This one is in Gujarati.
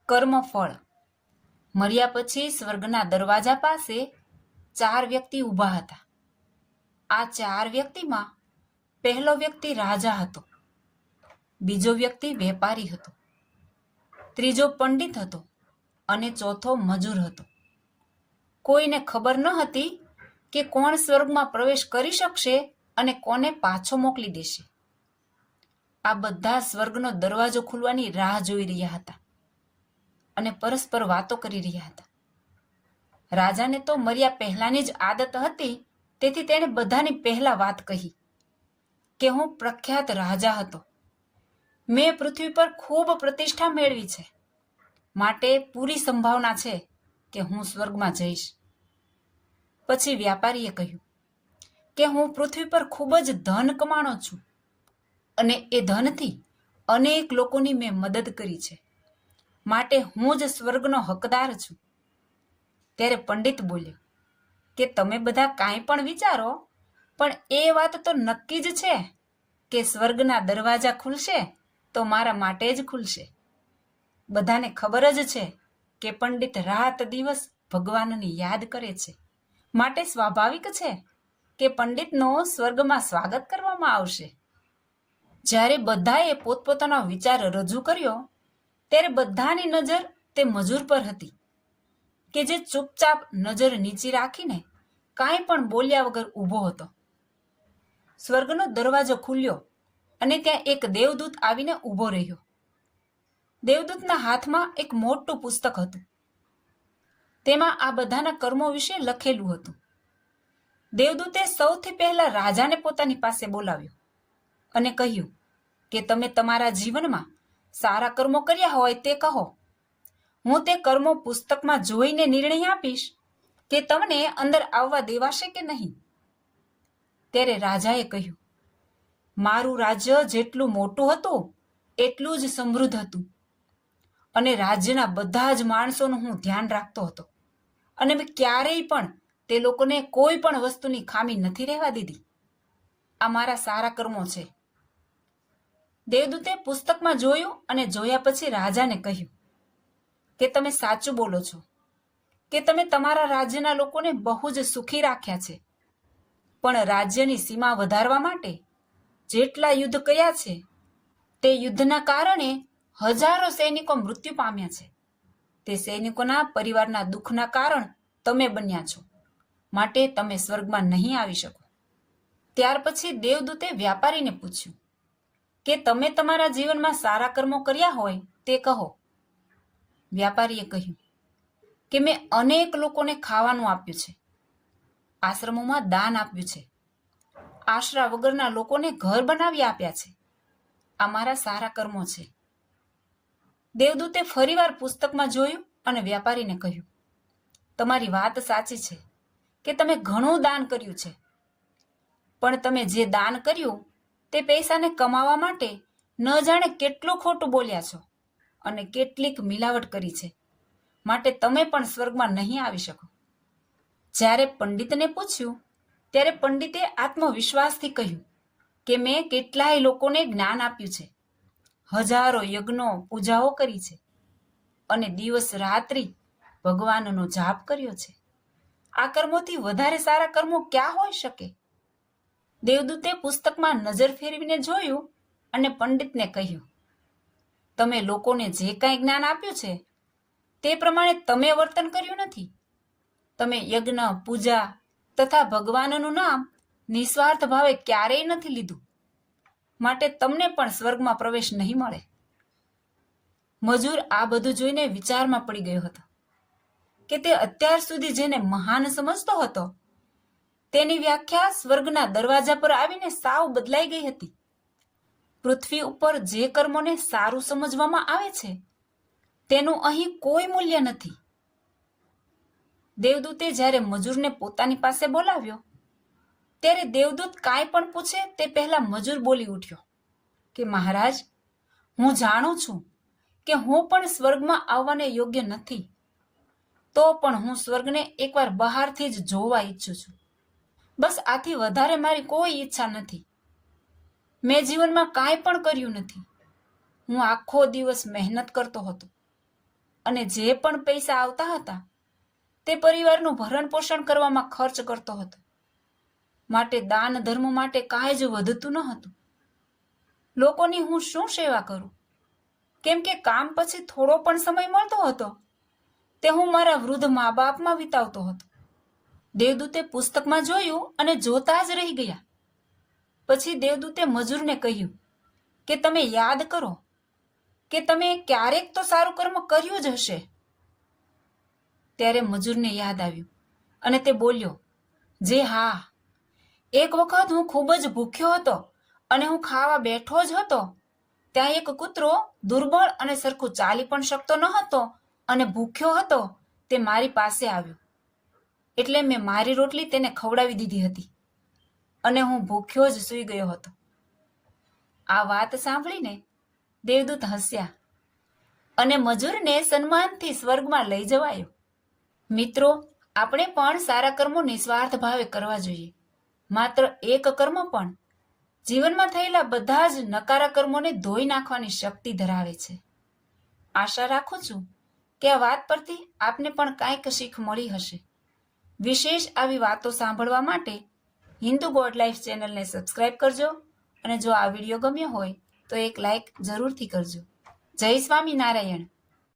કર્મફળ. મર્યા પછી સ્વર્ગના દરવાજા પાસે 4 વ્યક્તિ ઊભા હતા. આ 4 વ્યક્તિમાં પહેલો વ્યક્તિ રાજા હતો, બીજો વ્યક્તિ વેપારી હતો, ત્રીજો પંડિત હતો અને ચોથો મજૂર હતો. કોઈને ખબર ન હતી કે કોણ સ્વર્ગમાં પ્રવેશ કરી શકશે અને કોને પાછો મોકલી દેશે. આ બધા સ્વર્ગનો દરવાજો ખુલવાની રાહ જોઈ રહ્યા હતા અને પરસ્પર વાતો કરી રહ્યા હતા. રાજાને તો મર્યા પહેલાની જ આદત હતી, તેથી તેણે બધાની પહેલા વાત કહી કે હું પ્રખ્યાત રાજા હતો. મેં પૃથ્વી પર ખૂબ પ્રતિષ્ઠા મેળવી છે, માટે પૂરી સંભાવના છે કે હું સ્વર્ગમાં જઈશ. પછી વ્યાપારીએ કહ્યું કે હું પૃથ્વી પર ખૂબ જ ધન કમાણો છું અને એ ધનથી અનેક લોકોની મેં મદદ કરી છે, માટે હું જ સ્વર્ગનો હકદાર છું. ત્યારે પંડિત બોલ્યો કે તમે બધા કાંઈ પણ વિચારો, પણ એ વાત તો નક્કી જ છે કે સ્વર્ગના દરવાજા ખુલશે તો મારા માટે જ ખુલશે. બધાને ખબર જ છે કે પંડિત રાત દિવસ ભગવાનની યાદ કરે છે, માટે સ્વાભાવિક છે કે પંડિતનો સ્વર્ગમાં સ્વાગત કરવામાં આવશે. જ્યારે બધાએ પોતપોતાનો વિચાર રજૂ કર્યો ત્યારે બધાની નજર તે મજૂર પર હતી કે જે ચૂપચાપ નજર નીચી રાખીને કાંઈ પણ બોલ્યા વગર ઊભો હતો. સ્વર્ગનો દરવાજો ખુલ્યો અને ત્યાં એક દેવદૂત આવીને ઊભો રહ્યો. દેવદૂતના હાથમાં એક મોટું પુસ્તક હતું. તેમાં આ બધાના કર્મો વિશે લખેલું હતું. દેવદૂતે સૌથી પહેલા રાજાને પોતાની પાસે બોલાવ્યો અને કહ્યું કે તમે તમારા જીવનમાં સારા કર્મો કર્યા હોય તે કહો. હું તે કર્મો પુસ્તકમાં જોઈને નિર્ણય આપીશ કે તમને અંદર આવવા દેવાશે કે નહીં. ત્યારે રાજાએ કહ્યું, મારું રાજ્ય જેટલું મોટું હતું એટલું જ સમૃદ્ધ હતું અને રાજ્યના બધા જ માણસોનું હું ધ્યાન રાખતો હતો અને મેં ક્યારેય પણ તે લોકોને કોઈ પણ વસ્તુની ખામી નથી રહેવા દીધી. આ મારા સારા કર્મો છે. દેવદૂતે પુસ્તકમાં જોયું અને જોયા પછી રાજાને કહ્યું કે તમે સાચું બોલો છો કે તમે તમારા રાજ્યના લોકોને બહુ જ સુખી રાખ્યા છે, પણ રાજ્યની સીમા વધારવા માટે જેટલા યુદ્ધ કર્યા છે તે યુદ્ધના કારણે હજારો સૈનિકો મૃત્યુ પામ્યા છે. તે સૈનિકોના પરિવારના દુઃખના કારણ તમે બન્યા છો, માટે તમે સ્વર્ગમાં નહીં આવી શકો. ત્યાર પછી દેવદૂતે વ્યાપારીને પૂછ્યું કે તમે તમારા જીવનમાં સારા કર્મો કર્યા હોય તે કહો. વ્યાપારીએ કહ્યું કે મેં અનેક લોકોને ખાવાનું આપ્યું છે, આશ્રમોમાં દાન આપ્યું છે, આશરા વગરના લોકોને ઘર બનાવી આપ્યા છે. આ મારા સારા કર્મો છે. દેવદૂતે ફરીવાર પુસ્તકમાં જોયું અને વ્યાપારીને કહ્યું, તમારી વાત સાચી છે કે તમે ઘણું દાન કર્યું છે, પણ તમે જે દાન કર્યું તે પૈસાને કમાવા માટે ન જાણે કેટલું ખોટું બોલ્યા છો અને કેટલીક મિલાવટ કરી છે, માટે તમે પણ સ્વર્ગમાં નહીં આવી શકો. જ્યારે પંડિતને પૂછ્યું ત્યારે પંડિતે આત્મવિશ્વાસથી કહ્યું કે મેં કેટલાય લોકોને જ્ઞાન આપ્યું છે, હજારો યજ્ઞો પૂજાઓ કરી છે અને દિવસ રાત્રિ ભગવાનનો જાપ કર્યો છે. આ કર્મોથી વધારે સારા કર્મો ક્યાં હોઈ શકે? દેવદૂતે પુસ્તકમાં નજર ફેરવીને જોયું અને પંડિતને કહ્યું, તમે લોકોને જે કાંઈ જ્ઞાન આપ્યું છે તે પ્રમાણે તમે વર્તન કર્યું નથી. તમે યજ્ઞ પૂજા તથા ભગવાનનું નામ નિસ્વાર્થ ભાવે ક્યારેય નથી લીધું, માટે તમને પણ સ્વર્ગમાં પ્રવેશ નહીં મળે. મજૂર આ બધું જોઈને વિચારમાં પડી ગયો હતો કે તે અત્યાર સુધી જેને મહાન સમજતો હતો તેની વ્યાખ્યા સ્વર્ગના દરવાજા પર આવીને સાવ બદલાઈ ગઈ હતી. પૃથ્વી ઉપર જે કર્મોને સારું સમજવામાં આવે છે તેનું અહીં કોઈ મૂલ્ય નથી. દેવદૂતે જ્યારે મજૂરને પોતાની પાસે બોલાવ્યો ત્યારે દેવદૂત કાંઈ પણ પૂછે તે પહેલા મજૂર બોલી ઉઠ્યો કે મહારાજ, હું જાણું છું કે હું પણ સ્વર્ગમાં આવવાને યોગ્ય નથી, તો પણ હું સ્વર્ગને એકવાર બહારથી જ જોવા ઈચ્છું છું. બસ આથી વધારે મારી કોઈ ઈચ્છા નથી. મેં જીવનમાં કાંઈ પણ કર્યું નથી. હું આખો દિવસ મહેનત કરતો હતો, અને જે પણ પૈસા આવતા હતા તે પરિવારનું ભરણ પોષણ કરવામાં ખર્ચ કરતો હતો. માટે દાન ધર્મ માટે કાંઈ જ વધતું ન હતું. લોકોની હું શું સેવા કરું? કેમ કે કામ પછી થોડો પણ સમય મળતો હતો તે હું મારા વૃદ્ધ મા બાપમાં વિતાવતો હતો. દેવદૂતે પુસ્તકમાં જોયું અને જોતા જ રહી ગયા. પછી દેવદૂતે મજૂરને કહ્યું કે તમે યાદ કરો કે તમે ક્યારેક તો સારું કર્મ કર્યું જ હશે. ત્યારે મજૂરને યાદ આવ્યું અને તે બોલ્યો, જે હા, એક વખત હું ખૂબ જ ભૂખ્યો હતો અને હું ખાવા બેઠો જ હતો. ત્યાં એક કૂતરો દુર્બળ અને સરખું ચાલી પણ શકતો ન હતો અને ભૂખ્યો હતો તે મારી પાસે આવ્યો. એટલે મેં મારી રોટલી તેને ખવડાવી દીધી હતી અને હું ભૂખ્યો જ સૂઈ ગયો હતો. આ વાત સાંભળીને દેવદૂત હસ્યા અને મજૂરને સન્માનથી સ્વર્ગમાં લઈ જવાયો. મિત્રો, આપણે પણ સારા કર્મો નિસ્વાર્થ ભાવે કરવા જોઈએ. માત્ર એક કર્મ પણ જીવનમાં થયેલા બધા જ નકારા કર્મોને ધોઈ નાખવાની શક્તિ ધરાવે છે. આશા રાખું છું કે આ વાત પરથી આપને પણ કાંઈક શીખ મળી હશે. વિશેષ આવી વાતો સાંભળવા માટે હિન્દુ ગોડ લાઈફ ચેનલને સબસ્ક્રાઇબ કરજો અને જો આ વિડીયો ગમ્યો હોય તો એક લાઈક જરૂરથી કરજો. જય સ્વામિનારાયણ.